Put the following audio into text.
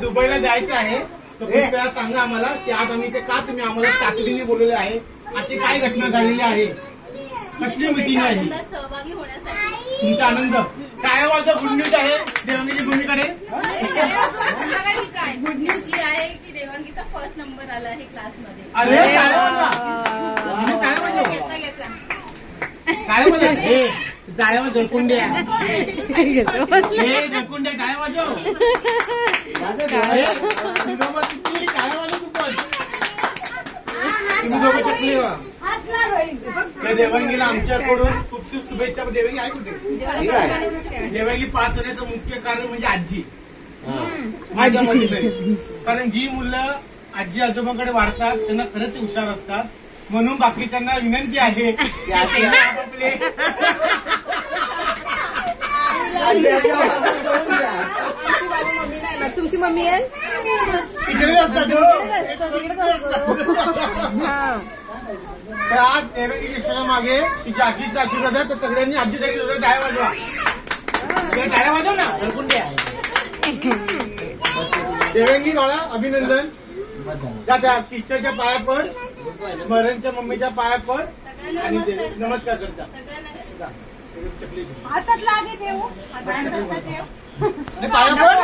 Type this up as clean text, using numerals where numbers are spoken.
दुबईला जायचं आहे. तर कृपया सांगा आम्हाला की आज आम्ही ते का तुम्ही आम्हाला तातडीने बोलवले आहे, अशी काय घटना झालेली आहे, कसली मिटिंग आहे, सहभागी होण्यासाठी तुमचा आनंद काय वाजता गुड न्यूज आहे देवांगीची भूमीकडे. गुड न्यूज ही आहे की देवांगीचा फर्स्ट नंबर आला आहे क्लासमध्ये. अरे काय वाजव जाळ्यावर झळकुंड्या झळकुंड्या काय वाजव काय वाजव तू पण तुम्ही दोघं चकली. त्या देवांगीला आमच्याकडून खूप खूप शुभेच्छा. देवांगी आहे कुठे? देवांगी पास होण्याचं मुख्य कारण म्हणजे आजी माझ्या मते. कारण जी मुलं आजी आजोबांकडे वाढतात त्यांना खरंच हुशार असतात. म्हणून बाकीच्यांना विनंती आहे की आपले तुमची मम्मी आहे तिकडे असतात. आज देवांगीच्या मागे तिच्या आजीचा आशीर्वाद आहे. तर सगळ्यांनी आजीसाठी टाळ्या वाजवा. टाळ्या वाजव ना झळकुंड्या. देवांगी बाळा अभिनंदन. त्या टीचरच्या पाया पड, स्मरणच्या मम्मीच्या पाया पड आणि नमस्कार करता. हातात लागे ठेवू, पाया पड.